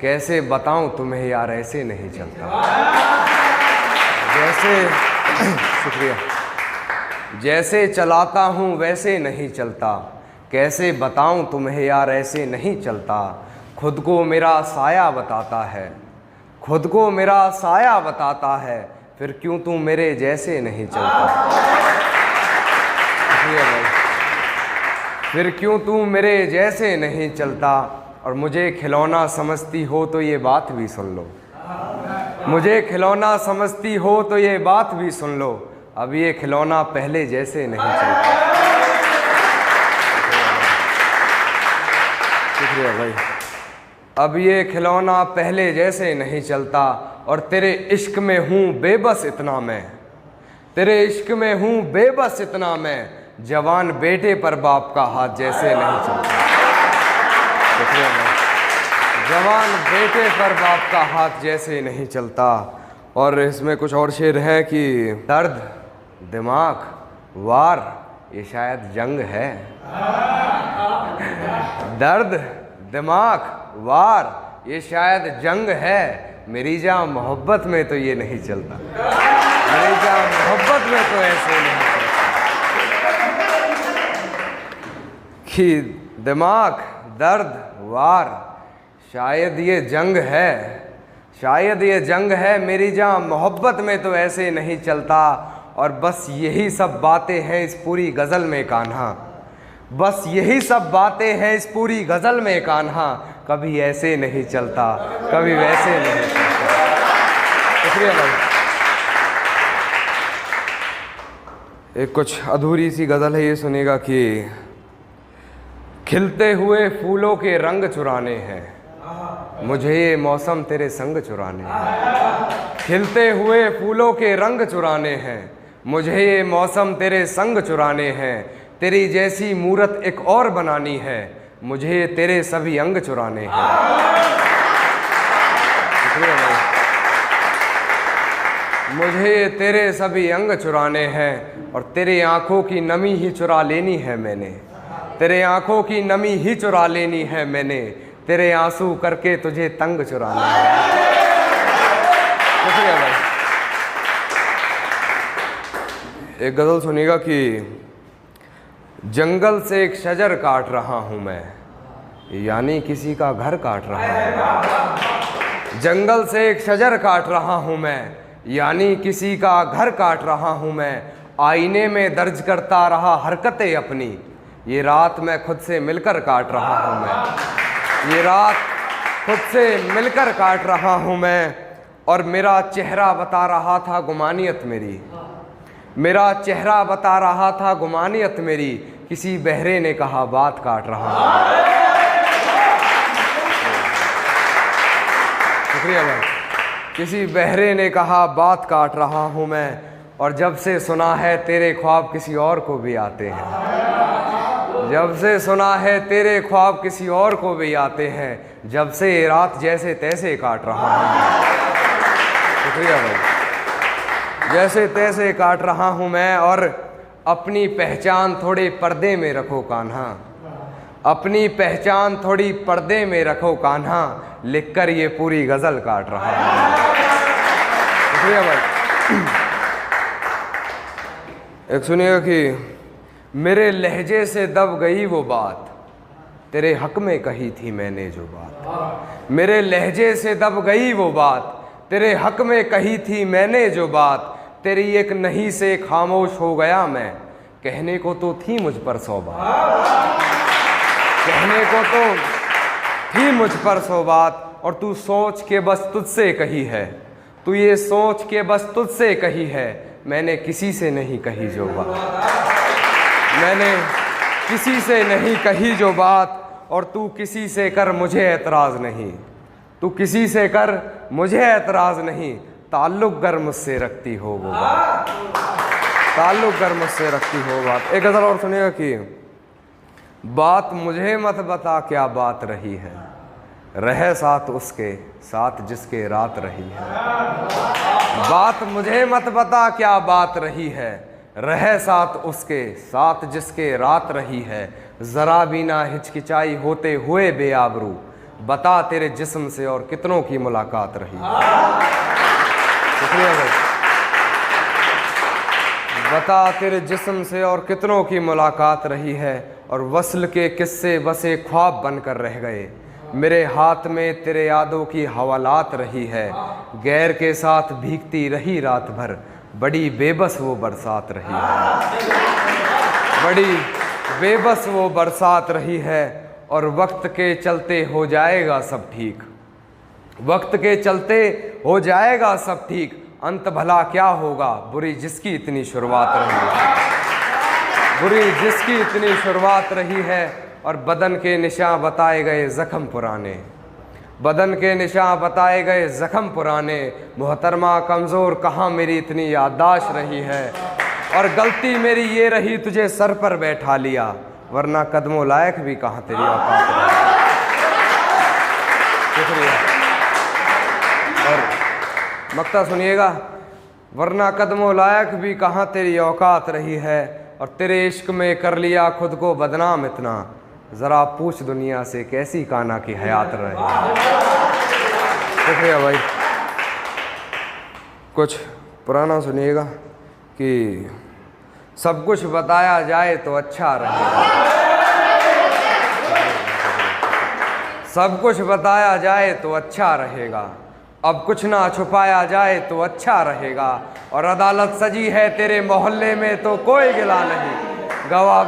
कैसे बताऊं तुम्हें यार ऐसे नहीं चलता। जैसे शुक्रिया। जैसे चलाता हूँ वैसे नहीं चलता, कैसे बताऊं तुम्हें यार ऐसे नहीं चलता। खुद को मेरा साया बताता है, खुद को मेरा साया बताता है, फिर क्यों तू मेरे जैसे नहीं चलता। शुक्रिया भाई। फिर क्यों तू मेरे जैसे नहीं चलता। और मुझे खिलौना समझती हो तो ये बात भी सुन लो, मुझे खिलौना समझती हो तो ये बात भी सुन लो, अब ये खिलौना पहले जैसे नहीं चलता। शुक्रिया भाई। अब ये खिलौना पहले जैसे नहीं चलता, और तेरे इश्क में हूँ बेबस इतना मैं, तेरे इश्क में हूँ बेबस इतना मैं, जवान बेटे पर बाप का हाथ जैसे नहीं चलता। शुक्रिया भाई। जवान बेटे पर बाप का हाथ जैसे नहीं चलता। और इसमें कुछ और शेर है कि दर्द दिमाग वार ये शायद जंग है, दर्द दिमाग वार ये शायद जंग है, मेरी जान मोहब्बत में तो ये नहीं चलता, मेरी जान मोहब्बत में तो ऐसे नहीं चलता। कि दिमाग दर्द वार शायद ये जंग है, शायद ये जंग है, मेरी जान मोहब्बत में तो ऐसे नहीं चलता। और बस यही सब बातें हैं इस पूरी गज़ल में कान्हा, बस यही सब बातें हैं इस पूरी गज़ल में कान्हा, कभी ऐसे नहीं चलता, कभी वैसे नहीं चलता। शुक्रिया भाई। एक कुछ अधूरी सी गज़ल है, ये सुनेगा कि खिलते हुए फूलों के रंग चुराने हैं, मुझे ये मौसम तेरे संग चुराने हैं। खिलते हुए फूलों के रंग चुराने हैं, मुझे ये मौसम तेरे संग चुराने हैं। तेरी जैसी मूरत एक और बनानी है, मुझे तेरे सभी अंग चुराने हैं। मुझे तेरे सभी अंग चुराने हैं, और तेरी आंखों की नमी ही चुरा लेनी है मैंने, तेरे आंखों की नमी ही चुरा लेनी है मैंने, तेरे आंसू करके तुझे तंग चुराना है। शुक्रिया भाई। एक गज़ल सुनिएगा कि जंगल से एक शजर काट रहा हूँ मैं, यानी किसी का घर काट रहा हूँ। जंगल से एक शजर काट रहा हूँ मैं, यानी किसी का घर काट रहा हूँ मैं। आईने में दर्ज करता रहा हरकतें अपनी, ये रात मैं खुद से मिलकर काट रहा हूँ मैं, ये रात खुद से मिलकर काट रहा हूँ मैं। और मेरा चेहरा बता रहा था गुमानियत मेरी, मेरा चेहरा बता रहा था गुमानियत मेरी, किसी बहरे ने कहा बात काट रहा हूँ। शुक्रिया भाई। किसी बहरे ने कहा बात काट रहा हूँ मैं, और जब से सुना है तेरे ख्वाब किसी और को भी आते हैं, जब से सुना है तेरे ख्वाब किसी और को भी आते हैं, जब से रात जैसे तैसे काट रहा हूँ। शुक्रिया भाई। जैसे तैसे काट रहा हूँ मैं। और अपनी पहचान थोड़े पर्दे में रखो कान्हा, अपनी पहचान थोड़ी पर्दे में रखो कान्हा, लिखकर ये पूरी गज़ल काट रहा हूँ। शुक्रिया भाई। एक सुनिएगा कि मेरे लहजे से दब गई वो बात, तेरे हक में कही थी मैंने जो बात। मेरे लहजे से दब गई वो बात, तेरे हक में कही थी मैंने जो बात। तेरी एक नहीं से खामोश हो गया मैं, कहने को तो थी मुझ पर 100 बात, कहने को तो थी मुझ पर 100 बात। और तू सोच के बस तुझसे कही है, तू ये सोच के बस तुझसे कही है, मैंने किसी से नहीं कही जो बात, मैंने किसी से नहीं कही जो बात। और तू किसी से कर मुझे एतराज़ नहीं, तू किसी से कर मुझे एतराज़ नहीं, ताल्लुक़ गर मुझसे रखती हो वो बात, ताल्लुक़ गर मुझसे रखती हो बात। एक गज़ल और सुनिएगा कि बात मुझे मत बता क्या बात रही है, रहे साथ उसके साथ जिसके रात रही है। बात मुझे मत बता क्या बात रही है, रहे साथ उसके साथ जिसके रात रही है। ज़रा भी ना हिचकिचाई होते हुए बेआबरू, बता तेरे जिस्म से और कितनों की मुलाकात रही है। शुक्रिया भाई। बता तेरे जिस्म से और कितनों की मुलाकात रही है, और वस्ल के किस्से बसे ख्वाब बनकर रह गए। मेरे हाथ में तेरे यादों की हवालात रही है, गैर के साथ भीगती रही रात भर, बड़ी बेबस वो बरसात रही है। बड़ी बेबस वो बरसात रही है, और वक्त के चलते हो जाएगा सब ठीक। वक्त के चलते हो जाएगा सब ठीक, अंत भला क्या होगा बुरी जिसकी इतनी शुरुआत रही है। बुरी जिसकी इतनी शुरुआत रही है, और बदन के निशान बताए गए ज़ख्म पुराने। बदन के निशान बताए गए ज़ख्म पुराने, मोहतरमा कमज़ोर कहाँ मेरी इतनी याददाश्त रही है, और गलती मेरी ये रही तुझे सर पर बैठा लिया, वरना कदमों लायक भी कहाँ तेरी औकात रही। शुक्रिया। और मक्ता सुनिएगा, वरना कदमों लायक भी कहाँ तेरी औकात रही है, और तेरे इश्क में कर लिया खुद को बदनाम इतना, ज़रा पूछ दुनिया से कैसी काना की हयात रही। शुक्रिया भाई। कुछ पुराना सुनिएगा कि सब कुछ बताया जाए तो अच्छा रहेगा। सब कुछ बताया जाए तो अच्छा रहेगा, अब कुछ ना छुपाया जाए तो अच्छा रहेगा, और अदालत सजी है तेरे मोहल्ले में तो कोई गिला नहीं, गवाह